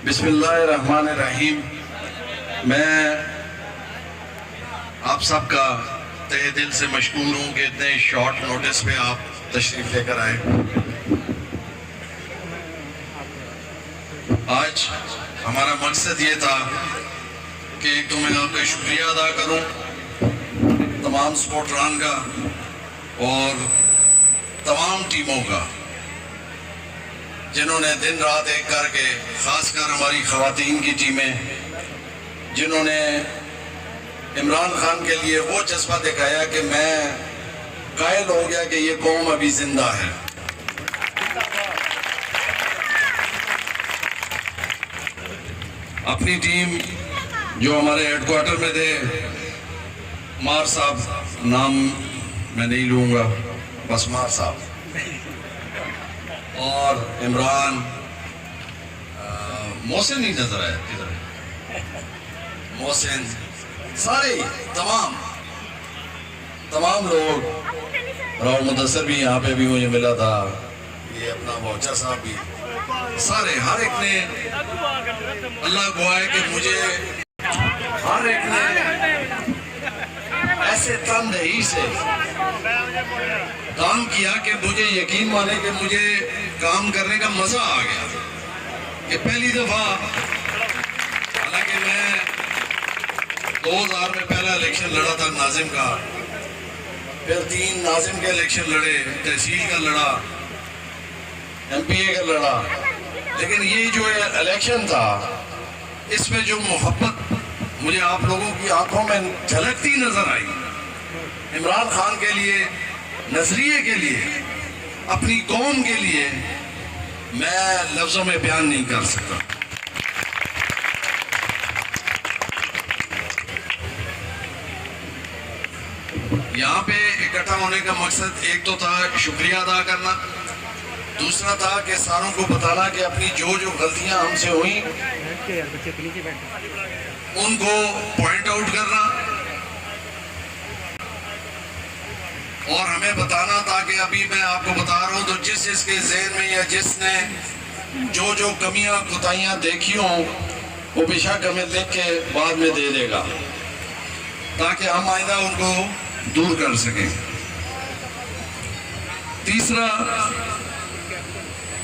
بسم اللہ الرحمن الرحیم۔ میں آپ سب کا تہہ دل سے مشکور ہوں کہ اتنے شارٹ نوٹس پہ آپ تشریف لے کر آئے۔ آج ہمارا مقصد یہ تھا کہ ایک تو میں آپ کا شکریہ ادا کروں تمام سپورٹران کا اور تمام ٹیموں کا جنہوں نے دن رات ایک کر کے، خاص کر ہماری خواتین کی ٹیمیں جنہوں نے عمران خان کے لیے وہ جذبہ دکھایا کہ میں قائل ہو گیا کہ یہ قوم ابھی زندہ ہے۔ اپنی ٹیم جو ہمارے ہیڈ کوارٹر میں تھے، مار صاحب، نام میں نہیں لوں گا، بس مار صاحب اور عمران، محسن نہیں نظر آیا، کدھر محسن، سارے تمام لوگ، راؤ مدثر بھی یہاں پہ بھی مجھے ملا تھا، یہ اپنا موچا صاحب بھی، سارے ہر ایک نے اللہ گواہ ہے کہ مجھے ہر ایک نے ایسے تندہی سے کام کیا کہ مجھے یقین مانے کہ مجھے کام کرنے کا مزہ آ گیا کہ پہلی دفعہ، حالانکہ میں 2000 میں پہلا الیکشن لڑا تھا ناظم کا، پھر 3 ناظم کے الیکشن لڑے، تحصیل کا لڑا، ایم پی اے کا لڑا، لیکن یہ جو الیکشن تھا اس میں جو محبت مجھے آپ لوگوں کی آنکھوں میں جھلکتی نظر آئی، عمران خان کے لیے، نظریے کے لیے، اپنی قوم کے لیے، میں لفظوں میں بیان نہیں کر سکتا۔ یہاں پہ اکٹھا ہونے کا مقصد ایک تو تھا شکریہ ادا کرنا، دوسرا تھا کہ ساروں کو بتانا کہ اپنی جو غلطیاں ہم سے ہوئیں ان کو پوائنٹ آؤٹ کرنا اور ہمیں بتانا، تاکہ ابھی میں آپ کو بتا رہا ہوں تو جس کے ذہن میں یا جس نے جو کمیاں کوتاہیاں دیکھی ہوں وہ بے شک ہمیں لکھ کے بعد میں دے دے گا تاکہ ہم آئندہ ان کو دور کر سکیں۔ تیسرا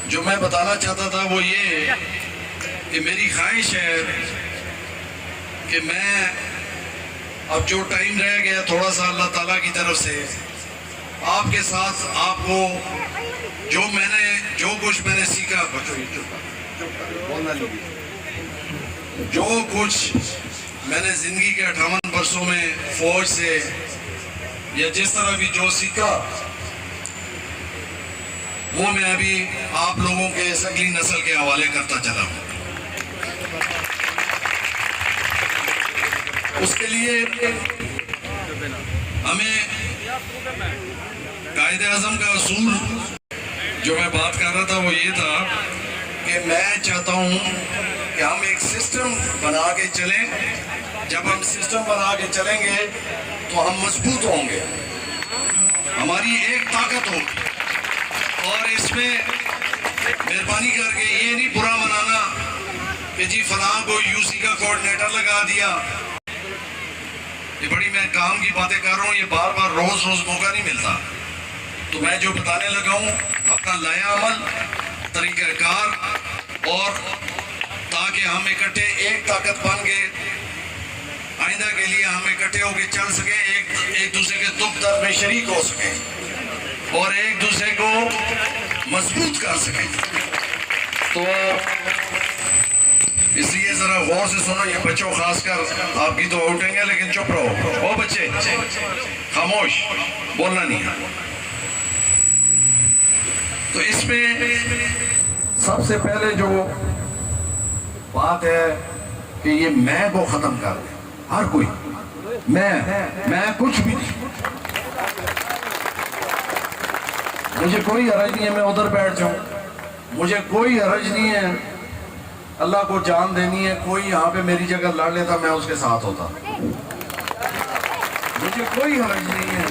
جو میں بتانا چاہتا تھا وہ یہ کہ میری خواہش ہے کہ میں اب جو ٹائم رہ گیا تھوڑا سا اللہ تعالیٰ کی طرف سے آپ کے ساتھ، آپ کو جو کچھ میں نے سیکھا، جو کچھ میں نے زندگی کے 58 برسوں میں فوج سے یا جس طرح بھی جو سیکھا وہ میں ابھی آپ لوگوں کے اس اگلی نسل کے حوالے کرتا چلا ہوں۔ اس کے لیے ہمیں قائد اعظم کا اصول جو میں بات کر رہا تھا وہ یہ تھا کہ میں چاہتا ہوں کہ ہم ایک سسٹم بنا کے چلیں، جب ہم سسٹم بنا کے چلیں گے تو ہم مضبوط ہوں گے، ہماری ایک طاقت ہوگی، اور اس میں مہربانی کر کے یہ نہیں برا منانا کہ جی فلاں کو یو سی کا کوارڈینیٹر لگا دیا، یہ بڑی میں کام کی باتیں کر رہا ہوں، یہ بار بار روز موقع نہیں ملتا، تو میں جو بتانے لگا ہوں اپنا لایا عمل، طریقہ کار، اور تاکہ ہم اکٹھے ایک طاقت بن کے آئندہ کے لیے ہم اکٹھے ہو کے چل سکیں، ایک دوسرے کے دکھ درد میں شریک ہو سکیں اور ایک دوسرے کو مضبوط کر سکیں۔ تو اس لیے ذرا غور سے سنو، یہ بچوں خاص کر آپ کی تو اٹھیں گے لیکن چپ رہو، او بچے خاموش، بولنا نہیں ہے۔ تو اس میں سب سے پہلے جو بات ہے کہ یہ میں کو ختم کر دیں، ہر کوئی میں کچھ بھی نہیں، مجھے کوئی حرج نہیں ہے میں ادھر بیٹھ جاؤں، مجھے کوئی حرج نہیں ہے، اللہ کو جان دینی ہے، کوئی یہاں پہ میری جگہ لڑ لیتا میں اس کے ساتھ ہوتا، مجھے کوئی حرج نہیں ہے،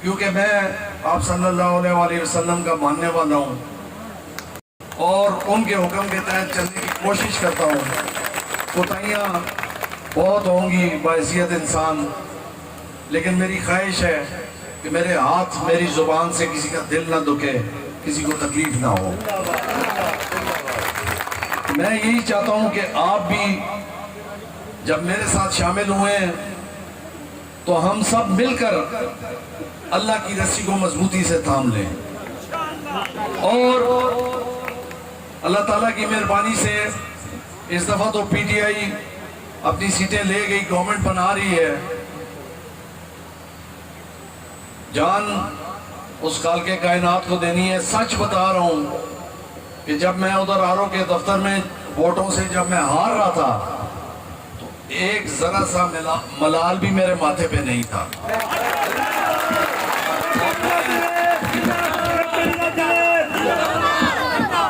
کیونکہ میں آپ صلی اللہ علیہ وسلم کا ماننے والا ہوں، اور ان کے حکم کے تحت چلنے کی کوشش کرتا ہوں۔ کوتاہیاں بہت ہوں گی بحیثیت انسان، لیکن میری خواہش ہے کہ میرے ہاتھ میری زبان سے کسی کا دل نہ دکھے، کسی کو تکلیف نہ ہو۔ میں یہی چاہتا ہوں کہ آپ بھی جب میرے ساتھ شامل ہوئے تو ہم سب مل کر اللہ کی رسی کو مضبوطی سے تھام لیں، اور اللہ تعالیٰ کی مہربانی سے اس دفعہ تو پی ٹی آئی اپنی سیٹیں لے گئی، گورنمنٹ بنا رہی ہے۔ جان اس خالق کے کائنات کو دینی ہے۔ سچ بتا رہا ہوں کہ جب میں ادھر آر او کے دفتر میں ووٹوں سے جب میں ہار رہا تھا تو ایک ذرا سا ملال بھی میرے ماتھے پہ نہیں تھا۔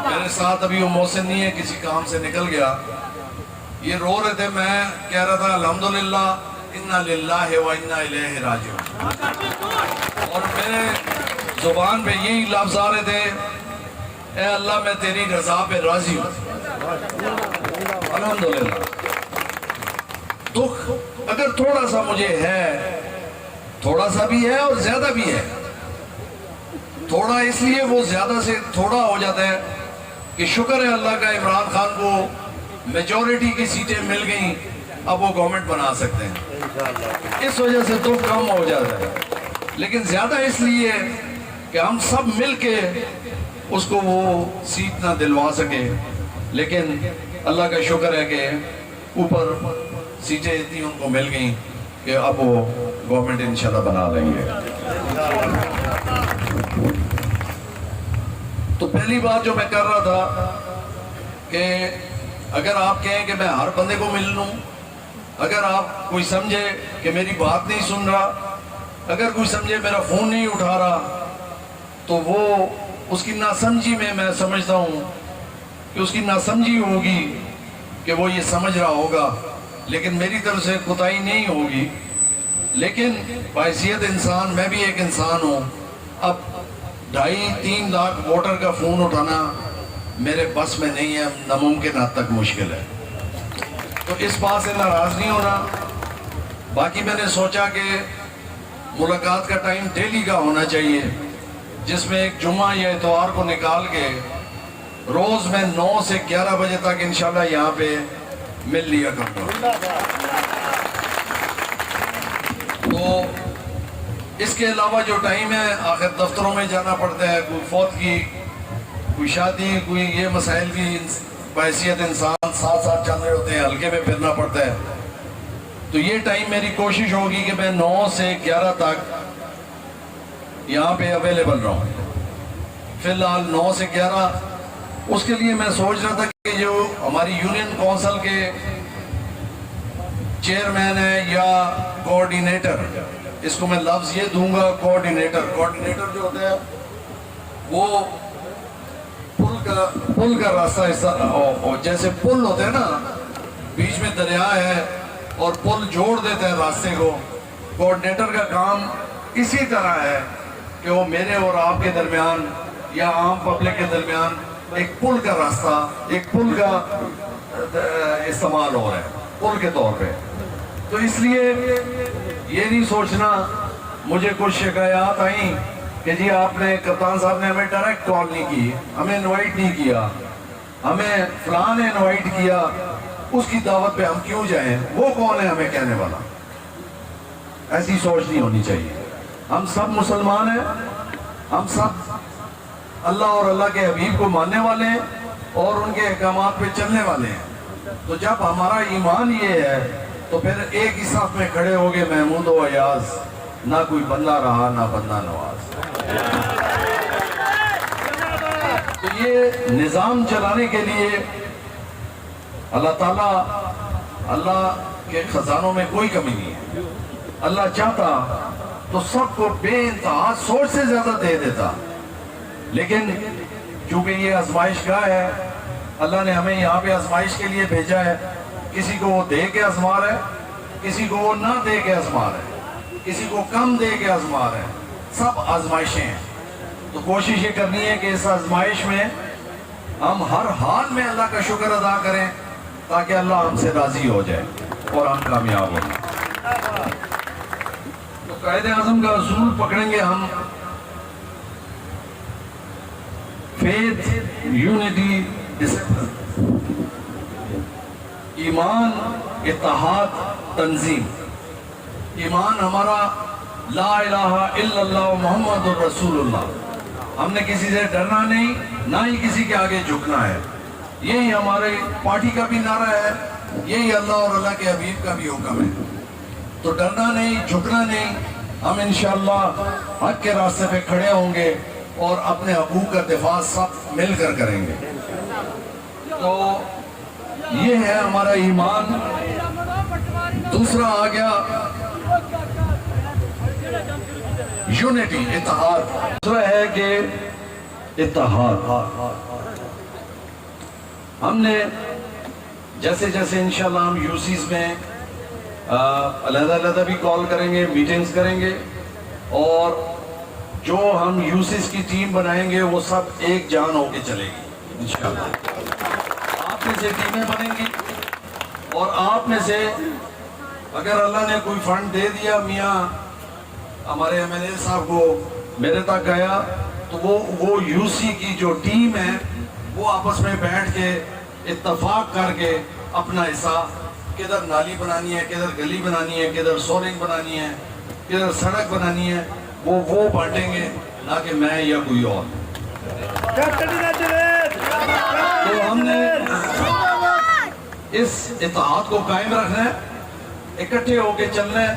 میرے ساتھ ابھی وہ محسن نہیں ہے، کسی کام سے نکل گیا، یہ رو رہے تھے، میں کہہ رہا تھا الحمدللہ انا للہ و انا الیہ راجعون، اور میرے زبان پہ یہی لفظ آ رہے تھے، اے اللہ میں تیری رضا پہ راضی ہوں۔ الحمدللہ دکھ اگر تھوڑا سا مجھے ہے، تھوڑا سا بھی ہے اور زیادہ بھی ہے، تھوڑا اس لیے وہ زیادہ سے تھوڑا ہو جاتا ہے کہ شکر ہے اللہ کا عمران خان کو میجورٹی کی سیٹیں مل گئیں، اب وہ گورنمنٹ بنا سکتے ہیں، اس وجہ سے دکھ کم ہو جاتا ہے۔ لیکن زیادہ اس لیے کہ ہم سب مل کے اس کو وہ سیٹ نہ دلوا سکے، لیکن اللہ کا شکر ہے کہ اوپر سیٹیں اتنی ان کو مل گئیں کہ اب وہ گورنمنٹ انشاءاللہ بنا لیں گے۔ تو پہلی بات جو میں کر رہا تھا کہ اگر آپ کہیں کہ میں ہر بندے کو مل لوں، اگر آپ کوئی سمجھے کہ میری بات نہیں سن رہا، اگر کوئی سمجھے میرا فون نہیں اٹھا رہا، تو وہ اس کی ناسمجھی میں سمجھتا ہوں کہ اس کی ناسمجھی ہوگی کہ وہ یہ سمجھ رہا ہوگا، لیکن میری طرف سے کوتاہی نہیں ہوگی۔ لیکن بحیثیت انسان میں بھی ایک انسان ہوں، اب 2.5-3 لاکھ ووٹر کا فون اٹھانا میرے بس میں نہیں ہے، ناممکن حد تک مشکل ہے، تو اس بات سے ناراض نہیں ہونا۔ باقی میں نے سوچا کہ ملاقات کا ٹائم ڈیلی کا ہونا چاہیے، جس میں ایک جمعہ یا اتوار کو نکال کے روز میں 9 سے 11 بجے تک انشاءاللہ یہاں پہ مل لیا کروں گا۔ تو اس کے علاوہ جو ٹائم ہے، آخر دفتروں میں جانا پڑتا ہے، کوئی فوت کی، کوئی شادی، کوئی یہ مسائل بھی بحیثیت انسان ساتھ ساتھ چل رہے ہوتے ہیں، ہلکے میں پھرنا پڑتا ہے۔ تو یہ ٹائم میری کوشش ہوگی کہ میں 9 سے 11 تک یہاں پہ اویلیبل رہوں، فی الحال 9 سے 11۔ اس کے لیے میں سوچ رہا تھا کہ جو ہماری یونین کونسل کے چیئرمین ہے یا کوارڈینیٹر، اس کو میں لفظ یہ دوں گا کوارڈینیٹر جو ہوتا ہے وہ پل کا راستہ، جیسے پل ہوتے ہیں نا، بیچ میں دریا ہے اور پل جوڑ دیتا ہے راستے کو، کوارڈینیٹر کا کام اسی طرح ہے کہ وہ میرے اور آپ کے درمیان یا عام پبلک کے درمیان ایک پل کا راستہ، ایک پل کا استعمال ہو رہا ہے، پل کے طور پہ۔ تو اس لیے یہ نہیں سوچنا، مجھے کچھ شکایات آئیں کہ جی آپ نے کپتان صاحب نے ہمیں ڈائریکٹ کال نہیں کی، ہمیں انوائٹ نہیں کیا، ہمیں فلاں نے انوائٹ کیا، اس کی دعوت پہ ہم کیوں جائیں، وہ کون ہے ہمیں کہنے والا؟ ایسی سوچ نہیں ہونی چاہیے۔ ہم سب مسلمان ہیں، ہم سب اللہ اور اللہ کے حبیب کو ماننے والے ہیں اور ان کے احکامات پہ چلنے والے ہیں۔ تو جب ہمارا ایمان یہ ہے تو پھر ایک ہی صف میں کھڑے ہو گئے محمود و ایاز، نہ کوئی بندہ رہا نہ بندہ نواز۔ تو یہ نظام چلانے کے لیے اللہ تعالیٰ، اللہ کے خزانوں میں کوئی کمی نہیں ہے، اللہ چاہتا تو سب کو بے انتہا سوچ سے زیادہ دے دیتا، لیکن چونکہ یہ آزمائش گاہ ہے، اللہ نے ہمیں یہاں پہ آزمائش کے لیے بھیجا ہے۔ کسی کو وہ دے کے آزما رہا ہے، کسی کو وہ نہ دے کے آزما رہا ہے، کسی کو کم دے کے آزما رہا ہے، سب آزمائشیں ہیں۔ تو کوشش یہ کرنی ہے کہ اس آزمائش میں ہم ہر حال میں اللہ کا شکر ادا کریں تاکہ اللہ ہم سے راضی ہو جائے اور ہم کامیاب ہوں. تو قائد اعظم کا اصول پکڑیں گے ہم. Faith, unity, discipline. ایمان، اتحاد، تنظیم. ایمان ہمارا لا الہ الا اللہ محمد الرسول اللہ. ہم نے کسی سے ڈرنا نہیں، نہ ہی کسی کے آگے جھکنا ہے. یہی ہمارے پارٹی کا بھی نعرہ ہے، یہی اللہ اور اللہ کے حبیب کا بھی حکم ہے. تو ڈرنا نہیں، جھکنا نہیں. ہم انشاءاللہ حق کے راستے پہ کھڑے ہوں گے اور اپنے حقوق کا دفاع سب مل کر کریں گے. تو یہ ہے ہمارا ایمان. دوسرا آ گیا یونٹی، اتحاد. دوسرا ہے کہ اتحاد. ہم نے جیسے جیسے انشاءاللہ ہم یوسیز میں علیحدہ علیحدہ بھی کال کریں گے، میٹنگز کریں گے، اور جو ہم یوسیز کی ٹیم بنائیں گے وہ سب ایک جان ہو کے چلے گی انشاءاللہ. آپ میں سے ٹیمیں بنیں گی، اور آپ میں سے اگر اللہ نے کوئی فنڈ دے دیا، میاں ہمارے ایم ایل اے صاحب کو میرے تک گیا، تو وہ یو سی کی جو ٹیم ہے وہ آپس میں بیٹھ کے اتفاق کر کے اپنا حصہ، کدھر نالی بنانی ہے، کدھر گلی بنانی ہے، کدھر سولنگ بنانی ہے، کدھر سڑک بنانی ہے، وہ بانٹیں گے، نہ کہ میں یا کوئی اور. تو ہم نے اس اتحاد کو قائم رکھنا ہے، اکٹھے ہو کے چلنا ہے.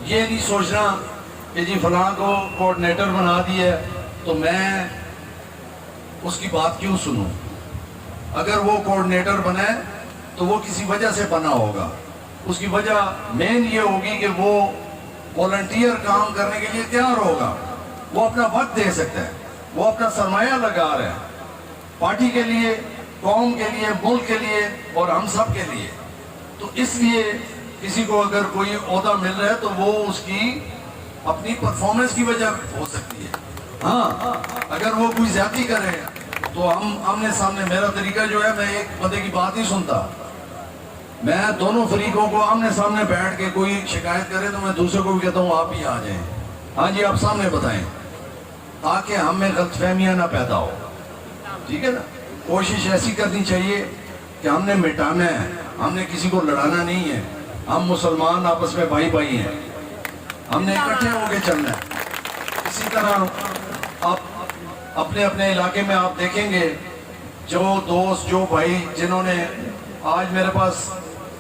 یہ نہیں سوچنا کہ جی فلاں کو کوآرڈینیٹر بنا دیا تو میں اس کی بات کیوں سنوں. اگر وہ کوآرڈینیٹر بنا ہے تو وہ کسی وجہ سے بنا ہوگا. اس کی وجہ مین یہ ہوگی کہ وہ والنٹیئر کام کرنے کے لیے تیار ہوگا، وہ اپنا وقت دے سکتا ہے، وہ اپنا سرمایہ لگا رہا ہے پارٹی کے لیے، قوم کے لیے، ملک کے لیے اور ہم سب کے لیے. تو اس لیے کسی کو اگر کوئی عہدہ مل رہا ہے تو وہ اس کی اپنی پرفارمنس کی وجہ ہو سکتی ہے. ہاں اگر وہ کوئی زیادتی کرے تو ہم آمنے سامنے، میرا طریقہ جو ہے، میں ایک بندے کی بات نہیں سنتا، میں دونوں فریقوں کو آمنے سامنے بیٹھ کے کوئی شکایت کرے تو میں دوسرے کو بھی کہتا ہوں آپ ہی آ جائیں، ہاں جی آپ سامنے بتائیں، تاکہ ہم میں غلط فہمیاں نہ پیدا ہو. ٹھیک ہے نا. کوشش ایسی کرنی چاہیے کہ ہم نے مٹانا ہے، ہم نے کسی کو لڑانا نہیں ہے. ہم مسلمان آپس میں بھائی بھائی ہیں، ہم نے اکٹھے ہو کے چلنا ہے. اسی طرح آپ اپنے اپنے علاقے میں آپ دیکھیں گے جو دوست، جو بھائی جنہوں نے آج میرے پاس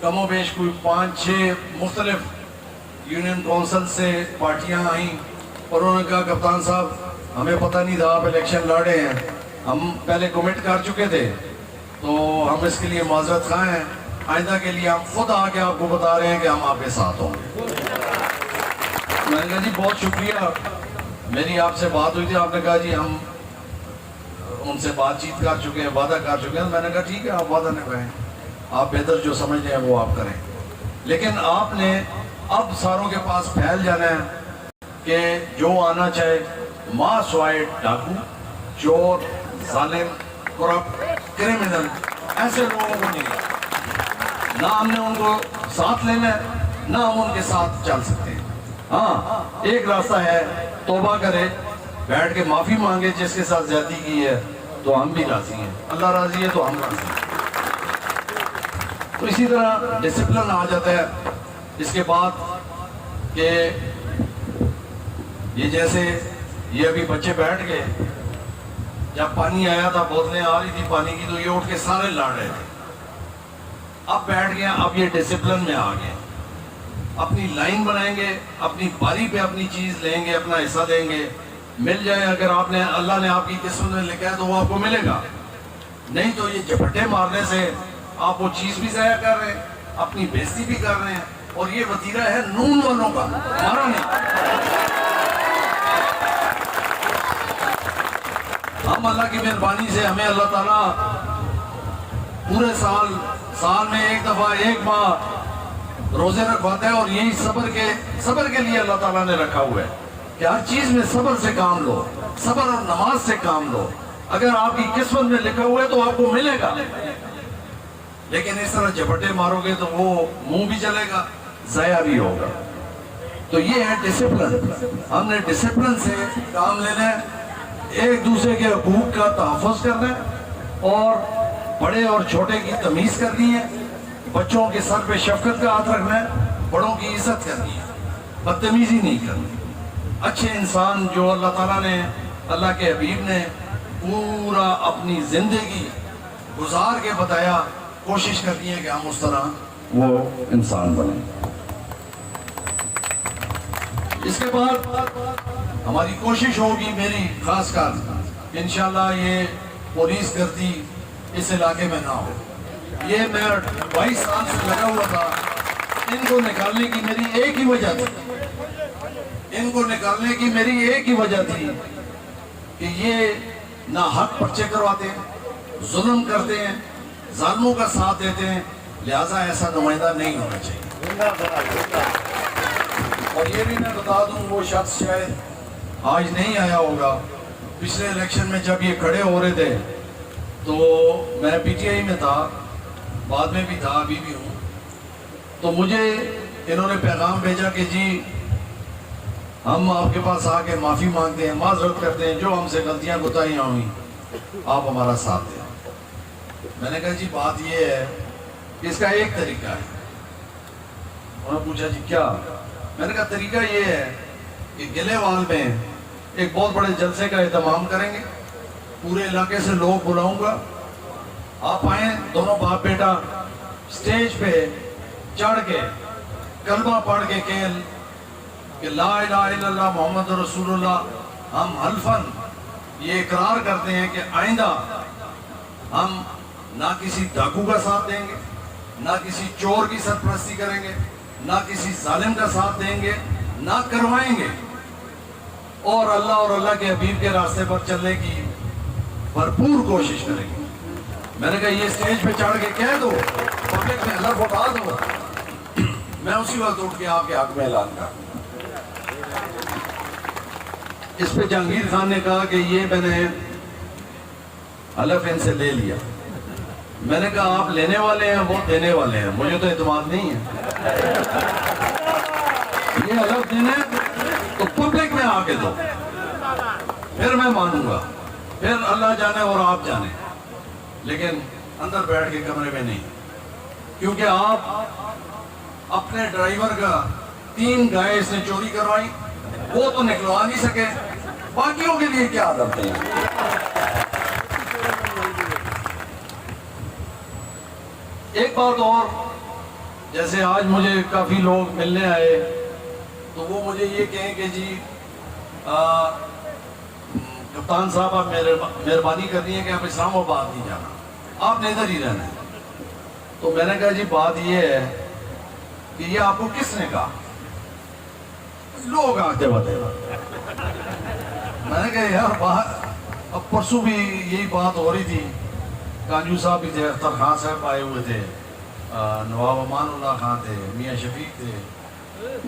کم و بیش کوئی 5-6 مختلف یونین کونسل سے پارٹیاں آئیں اور انہوں نے کہا کپتان صاحب ہمیں پتہ نہیں تھا آپ الیکشن لڑ رہے ہیں، ہم پہلے کمٹ کر چکے تھے تو ہم اس کے لیے معذرت خواہ ہیں، آئندہ کے لیے ہم خود آ کے آپ کو بتا رہے ہیں کہ ہم آپ کے ساتھ ہوں گے. میں نے کہا جی بہت شکریہ، میری آپ سے بات ہوئی تھی، آپ نے کہا جی ہم ان سے بات چیت کر چکے ہیں، وعدہ کر چکے ہیں. میں نے کہا ٹھیک ہے آپ وعدہ نہ کہیں، آپ بہتر جو سمجھتے ہیں وہ آپ کریں، لیکن آپ نے اب ساروں کے پاس پھیل جانا ہے کہ جو آنا چاہے، ماں سوائے ڈاکو، چور، ظالم، کرپٹ، کرمنل، ایسے لوگوں کو نہیں، نہ ہم نے ان کو ساتھ لینا ہے نہ ہم ان کے ساتھ چل سکتے ہیں. ہاں ایک راستہ ہے، توبہ کرے، بیٹھ کے معافی مانگے جس کے ساتھ زیادتی کی ہے، تو ہم بھی راضی ہیں، اللہ راضی ہے تو ہم راضی ہیں. تو اسی طرح ڈسپلن آ جاتا ہے اس کے بعد کہ یہ جیسے یہ ابھی بچے بیٹھ گئے، جب پانی آیا تھا بوتلیں آ رہی تھی پانی کی تو یہ اٹھ کے سارے لڑ رہے تھے. اب بیٹھ گئے، اب یہ ڈسپلن میں آ گئے، اپنی لائن بنائیں گے، اپنی باری پہ اپنی چیز لیں گے، اپنا حصہ دیں گے. مل جائے، اگر آپ نے، اللہ نے آپ کی قسمت میں لکھا ہے تو وہ آپ کو ملے گا، نہیں تو یہ جھپٹے مارنے سے آپ وہ چیز بھی ضائع کر رہے ہیں، اپنی بےزتی بھی کر رہے ہیں. اور یہ وتیرہ ہے نون والوں کا، ہمارا نہیں. ہم اللہ کی مہربانی سے ہمیں اللہ تعالیٰ پورے سال میں ایک دفعہ ایک ماہ روزے رکھواتا ہے، اور یہی صبر کے لیے اللہ تعالیٰ نے رکھا ہوا ہے کہ ہر چیز میں صبر سے کام لو، صبر اور نماز سے کام لو. اگر آپ کی قسمت میں لکھا ہوا ہے تو آپ کو ملے گا، لیکن اس طرح جھپٹے مارو گے تو وہ منہ بھی چلے گا، ضائع بھی ہوگا۔ تو یہ ہے ڈسپلن، ہم نے ڈسپلن سے کام لینا ہے، ایک دوسرے کے حقوق کا تحفظ کرنا ہے، اور بڑے اور چھوٹے کی تمیز کرنی ہے، بچوں کے سر پہ شفقت کا ہاتھ رکھنا ہے، بڑوں کی عزت کرنی ہے، بدتمیزی نہیں کرنی۔ اچھے انسان جو اللہ تعالیٰ نے، اللہ کے حبیب نے پورا اپنی زندگی گزار کے بتایا، کوشش کرنی ہے کہ ہم اس طرح وہ انسان بنیں۔ اس کے بعد ہماری کوشش ہوگی، میری خاص کر انشاءاللہ یہ پولیس گردی اس علاقے میں نہ ہو۔ یہ میں 22 سال سے لگا ہوا تھا، ان کو نکالنے کی میری ایک ہی وجہ تھی، ان کو نکالنے کی میری ایک ہی وجہ تھی کہ یہ نہ حق پرچے کرواتے ہیں، ظلم کرتے ہیں، ظالموں کا ساتھ دیتے ہیں، لہٰذا ایسا نمائندہ نہیں ہونا چاہیے۔ اور یہ بھی میں بتا دوں، وہ شخص شاید آج نہیں آیا ہوگا، پچھلے الیکشن میں جب یہ کھڑے ہو رہے تھے تو میں پی ٹی آئی میں تھا، بعد میں بھی تھا، ابھی بھی ہوں، تو مجھے انہوں نے پیغام بھیجا کہ جی ہم آپ کے پاس آ کے معافی مانگتے ہیں، معذرت کرتے ہیں، جو ہم سے غلطیاں کوتاہیاں ہوئیں آپ ہمارا ساتھ دیں۔ میں نے کہا جی بات یہ ہے کہ اس کا ایک طریقہ ہے۔ انہوں نے پوچھا جی کیا؟ میں نے کہا طریقہ یہ ہے کہ گلے وال میں ایک بہت بڑے جلسے کا اہتمام کریں گے، پورے علاقے سے لوگ بلاؤں گا، آپ آئیں، دونوں باپ بیٹا سٹیج پہ چڑھ کے کلمہ پڑھ کے کہ لا الہ الا اللہ محمد رسول اللہ، ہم حلفاً یہ اقرار کرتے ہیں کہ آئندہ ہم نہ کسی ڈاکو کا ساتھ دیں گے، نہ کسی چور کی سرپرستی کریں گے، نہ کسی ظالم کا ساتھ دیں گے، نہ کروائیں گے، اور اللہ کے حبیب کے راستے پر چلنے کی بھرپور کوشش کریں گے۔ میں نے کہا یہ سٹیج پہ چڑھ کے کہہ دو، پبلک میں حلف اٹھا دو، میں اسی وقت اٹھ کے آپ کے حق میں اعلان کر دوں۔ اس پہ جہانگیر خان نے کہا کہ یہ میں نے حلف ان سے لے لیا۔ میں نے کہا آپ لینے والے ہیں، وہ دینے والے ہیں، مجھے تو اعتماد نہیں ہے، یہ حلف دینا تو پبلک میں آ کے دو، پھر میں مانوں گا، پھر اللہ جانے اور آپ جانے، لیکن اندر بیٹھ کے کمرے میں نہیں، کیونکہ آپ اپنے ڈرائیور کا 3 گائے اس نے چوری کروائی، وہ تو نکلوا نہیں سکے، باقیوں کے لیے کیا عادت ہے؟ ایک بات اور، جیسے آج مجھے کافی لوگ ملنے آئے تو وہ مجھے یہ کہیں کہ جی کپتان صاحب آپ مہربانی کرنی ہے کہ آپ اسلام آباد نہیں جانا، آپ نے ادھر ہی رہنا ہے۔ تو میں نے کہا جی بات یہ ہے کہ یہ آپ کو کس نے کہا؟ لوگ آتے بتے، میں نے کہا یار بات، اب پرسوں بھی یہی بات ہو رہی تھی، کانجو صاحب بھی تھے، اختر خان صاحب آئے ہوئے تھے، نواب امان اللہ خان تھے، میاں شفیق تھے،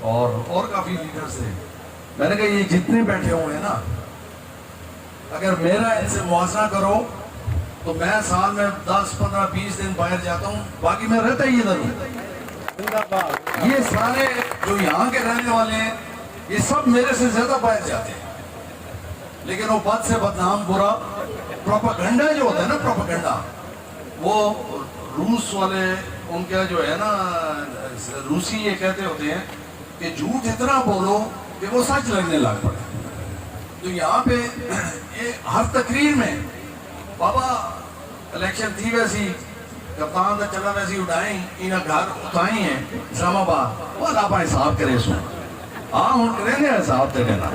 اور کافی لیڈرز تھے۔ میں نے کہا یہ جتنے بیٹھے ہوئے ہیں نا، اگر میرا ان سے موازنہ کرو تو میں سال میں 10 15 20 دن باہر جاتا ہوں، باقی میں رہتا ہی ادھر ہوں۔ یہ سارے جو یہاں کے رہنے والے ہیں یہ سب میرے سے زیادہ باہر جاتے ہیں، لیکن وہ بد سے بدنام برا پروپیگنڈا جو ہوتا ہے نا، پروپیگنڈا، وہ روس والے ان کا جو ہے نا، روسی یہ کہتے ہوتے ہیں کہ جھوٹ اتنا بولو کہ وہ سچ لگنے لگ پڑے۔ تو یہاں پہ یہ ہر تقریر میں بابا الیکشن تھی ویسی، کپتان دا چلا ویسی اٹھائیں، انہاں گھر اٹھائیں ہیں اسلام آباد، وہ اللہ پاہ حساب کرے سو، ہاں ہوں کریں گے حساب تے دینا۔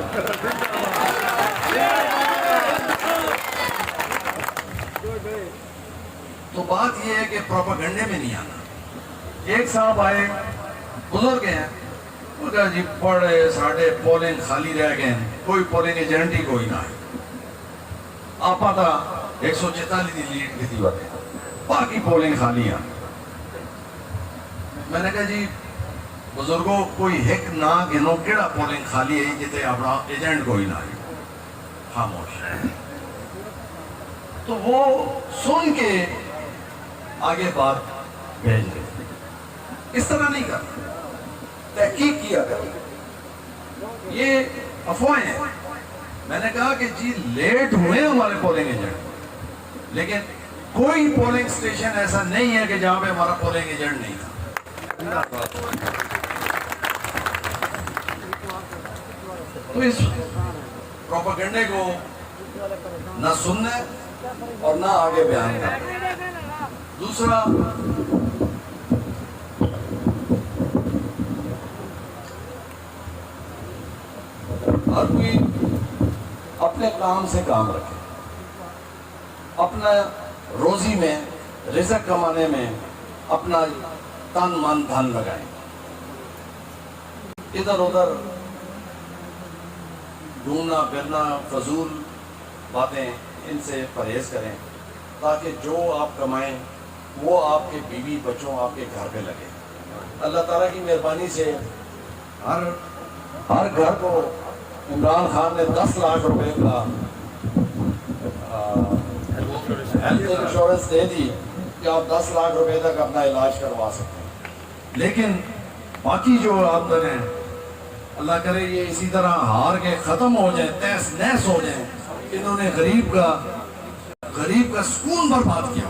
تو بات یہ ہے کہ پروپیگنڈے میں نہیں آنا۔ ایک صاحب آئے، بزرگ ہیں، وہ کہا جی پڑھے ساڑھے پولنگ خالی رہ گئے ہیں، کوئی پولنگ ایجنٹ ہی کوئی نہ ہے، آپ تھا 144 دی لیڈ کی تھی وقت، باقی پولنگ خالی ہیں۔ میں نے کہا جی بزرگوں کوئی ہک نہ گنو کیڑا پولنگ خالی ہے جتے اپنا ایجنٹ کوئی نہ ہے، خاموش۔ تو وہ سن کے آگے بات بھیج دے. اس طرح نہیں کرنا, تحقیق کیا کریں. یہ افواہیں ہیں. میں نے کہا کہ جی لیٹ ہوئے ہمارے پولنگ ایجنٹ, لیکن کوئی پولنگ سٹیشن ایسا نہیں ہے کہ جہاں پہ ہمارا پولنگ ایجنٹ نہیں تھا. تو اس پروپیگنڈے کو نہ سننا اور نہ آگے بیان کرنا. دوسرا, ہر کوئی اپنے کام سے کام رکھے, اپنا روزی میں رزق کمانے میں اپنا تن من دھن لگائیں. ادھر ادھر ڈھونڈنا پھرنا فضول باتیں ان سے پرہیز کریں, تاکہ جو آپ کمائیں وہ آپ کے بیوی بچوں آپ کے گھر پہ لگے. اللہ تعالیٰ کی مہربانی سے ہر گھر کو عمران خان نے 10 لاکھ روپے کا ہیلتھ انشورنس دے دی کہ آپ 10 لاکھ روپے تک اپنا علاج کروا سکتے ہیں. لیکن باقی جو آمدن ہے اللہ کرے یہ اسی طرح ہار کے ختم ہو جائیں, تہس نہس ہو جائیں. انہوں نے غریب کا سکون برباد کیا.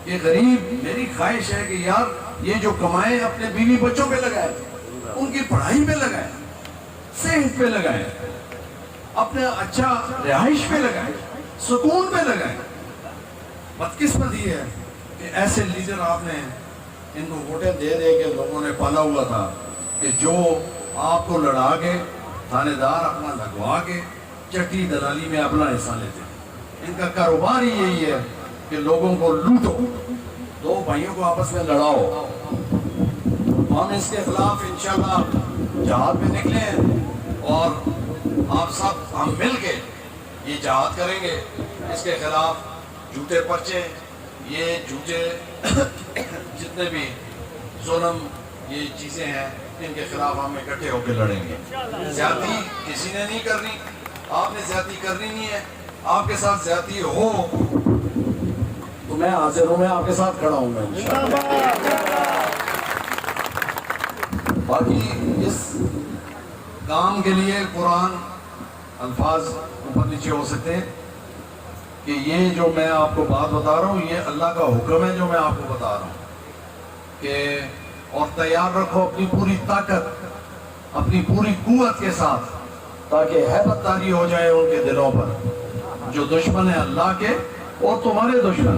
یہ غریب, میری خواہش ہے کہ یار یہ جو کمائے اپنے بیوی بچوں پہ لگائے, ان کی پڑھائی پہ لگائے, صحت پہ لگائے, اپنے اچھا رہائش پہ لگائے, سکون پہ لگائے. بدقسمت یہ ہے کہ ایسے لیڈر آپ نے ان کو ووٹیں دے دے کے لوگوں نے پالا ہوا تھا کہ جو آپ کو لڑا کے تھانے دار اپنا لگوا کے چٹی دلالی میں اپنا حصہ لیتے. ان کا کاروبار ہی یہی ہے کہ لوگوں کو لوٹو, دو بھائیوں کو آپس میں لڑاؤ. ہم اس کے خلاف انشاءاللہ جہاد پہ نکلے ہیں, اور آپ سب ہم مل کے یہ جہاد کریں گے اس کے خلاف. جھوٹے پرچے, یہ جھوٹے جتنے بھی ظلم یہ چیزیں ہیں, ان کے خلاف ہم اکٹھے ہو کے لڑیں گے. زیادتی کسی نے نہیں کرنی, آپ نے زیادتی کرنی نہیں ہے. آپ کے ساتھ زیادتی ہو تو میں حاضر ہوں, میں آپ کے ساتھ کھڑا ہوں گا انشاءاللہ. باقی اس کام کے لیے قرآن الفاظ اوپر نیچے ہو سکتے ہیں کہ یہ جو میں آپ کو بات بتا رہا ہوں یہ اللہ کا حکم ہے جو میں آپ کو بتا رہا ہوں کہ اور تیار رکھو اپنی پوری طاقت, اپنی پوری قوت کے ساتھ, تاکہ ہیبت طاری ہو جائے ان کے دلوں پر جو دشمن ہیں اللہ کے اور تمہارے دشمن.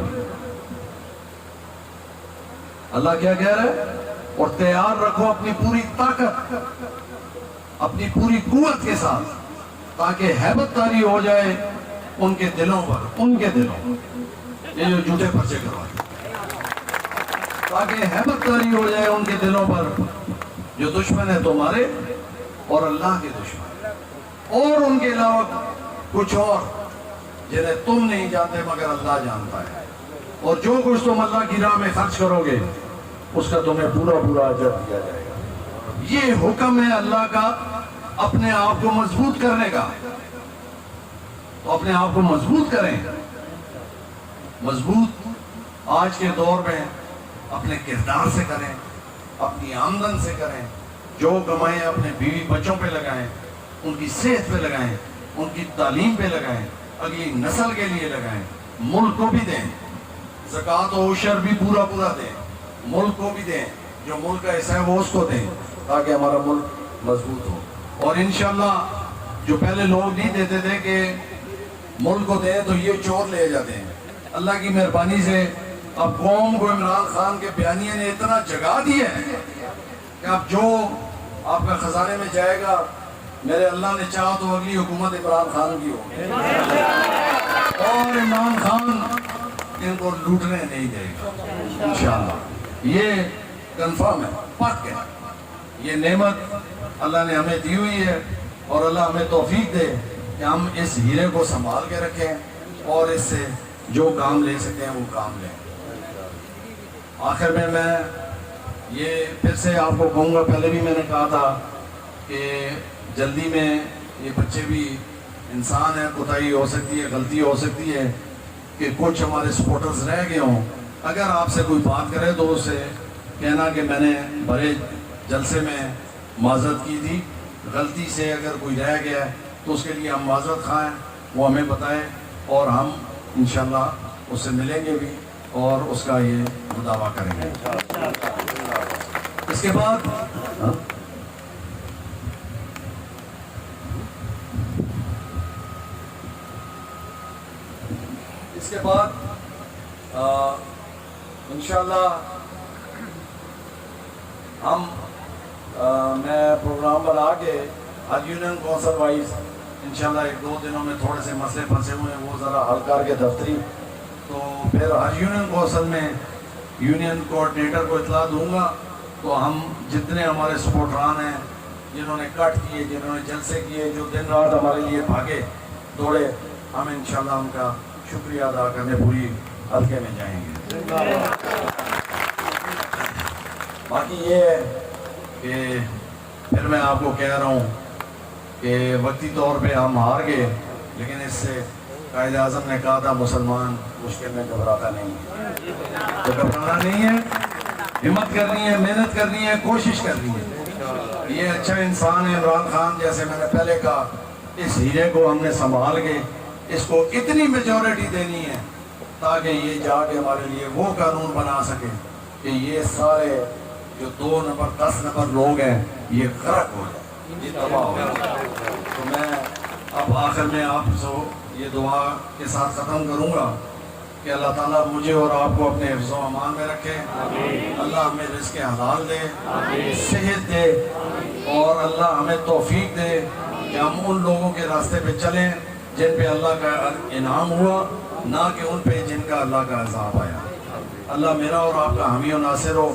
اللہ کیا کہہ رہا ہے؟ اور تیار رکھو اپنی پوری طاقت, اپنی پوری قوت کے ساتھ, تاکہ ہیبت طاری ہو جائے ان کے دلوں پر, ان کے دلوں, یہ جو جھوٹے پرچے کرواتے, تاکہ ہیبت طاری ہو جائے ان کے دلوں پر جو دشمن ہے تمہارے اور اللہ کے دشمن, اور ان کے علاوہ کچھ اور جنہیں تم نہیں جانتے مگر اللہ جانتا ہے. اور جو کچھ تم اللہ کی راہ میں خرچ کرو گے اس کا تمہیں پورا پورا اجر دیا جائے گا. یہ حکم ہے اللہ کا اپنے آپ کو مضبوط کرنے کا. تو اپنے آپ کو مضبوط کریں. مضبوط آج کے دور میں اپنے کردار سے کریں, اپنی آمدن سے کریں. جو کمائیں اپنے بیوی بچوں پہ لگائیں, ان کی صحت پہ لگائیں, ان کی تعلیم پہ لگائیں, اگلی نسل کے لیے لگائیں. ملک کو بھی دیں, زکوٰۃ و عشر بھی پورا پورا دیں, ملک کو بھی دیں, جو ملک کا حصہ ہے وہ اس کو دیں, تاکہ ہمارا ملک مضبوط ہو. اور انشاءاللہ جو پہلے لوگ نہیں دیتے تھے کہ ملک کو دیں تو یہ چور لے جاتے ہیں, اللہ کی مہربانی سے اب قوم کو عمران خان کے بیانیے نے اتنا جگا دیا ہے کہ اب جو آپ کا خزانے میں جائے گا, میرے اللہ نے چاہا تو اگلی حکومت عمران خان کی ہوگی, اور عمران خان ان کو لوٹنے نہیں دے گا انشاءاللہ. یہ کنفرم ہے, پک ہے. یہ نعمت اللہ نے ہمیں دی ہوئی ہے, اور اللہ ہمیں توفیق دے کہ ہم اس ہیرے کو سنبھال کے رکھیں اور اس سے جو کام لے سکتے ہیں وہ کام لیں. آخر میں یہ پھر سے آپ کو کہوں گا, پہلے بھی میں نے کہا تھا کہ جلدی میں یہ بچے بھی انسان ہیں, کوتاہی ہو سکتی ہے, غلطی ہو سکتی ہے, کہ کچھ ہمارے سپورٹرز رہ گئے ہوں، اگر آپ سے کوئی بات کرے تو اسے کہنا کہ میں نے بڑے جلسے میں معذرت کی تھی، غلطی سے اگر کوئی رہ گیا ہے تو اس کے لیے ہم معذرت خواہ ہیں، وہ ہمیں بتائیں اور ہم انشاءاللہ اس سے ملیں گے بھی اور اس کا یہ مداوع کریں گے۔ اس کے بعد انشاءاللہ ہم میں پروگرام بنا کے ہر یونین کونسل وائز انشاءاللہ 1-2 دنوں میں تھوڑے سے مسئلے پھنسے ہوئے ہیں وہ ذرا حل کر کے دفتری، تو پھر ہر یونین کونسل میں یونین کوآرڈینیٹر کو اطلاع دوں گا، تو ہم جتنے ہمارے سپورٹران ہیں جنہوں نے کٹ کیے، جنہوں نے جلسے کیے، جو دن رات ہمارے لیے بھاگے دوڑے، ہم انشاءاللہ ان کا شکریہ ادا کرنے پوری حلقے میں جائیں گے۔ باقی یہ ہے کہ پھر میں آپ کو کہہ رہا ہوں کہ وقتی طور پہ ہم ہار گئے، لیکن اس سے قائد اعظم نے کہا تھا مسلمان مشکل میں گھبراتا نہیں ہے، تو گھبرانا نہیں ہے، ہمت کرنی ہے، محنت کرنی ہے، کوشش کرنی ہے۔ یہ اچھا انسان ہے عمران خان، جیسے میں نے پہلے کہا، اس ہیرے کو ہم نے سنبھال کے اس کو اتنی میجورٹی دینی ہے تاکہ یہ جا کے ہمارے لیے وہ قانون بنا سکے کہ یہ سارے جو 2 نمبر 10 نمبر لوگ ہیں یہ غرق ہو جائے، یہ تباہ ہو جائے۔ تو میں اب آخر میں آپ سے یہ دعا کے ساتھ ختم کروں گا کہ اللہ تعالیٰ مجھے اور آپ کو اپنے حفظ و امان میں رکھے، اللہ ہمیں رزق حلال دے، صحت دے، اور اللہ ہمیں توفیق دے کہ ہم ان لوگوں کے راستے پہ چلیں جن پہ اللہ کا انعام ہوا، نہ کہ ان پہ جن کا اللہ کا عذاب آیا۔ اللہ میرا اور آپ کا حامی و ناصر ہو۔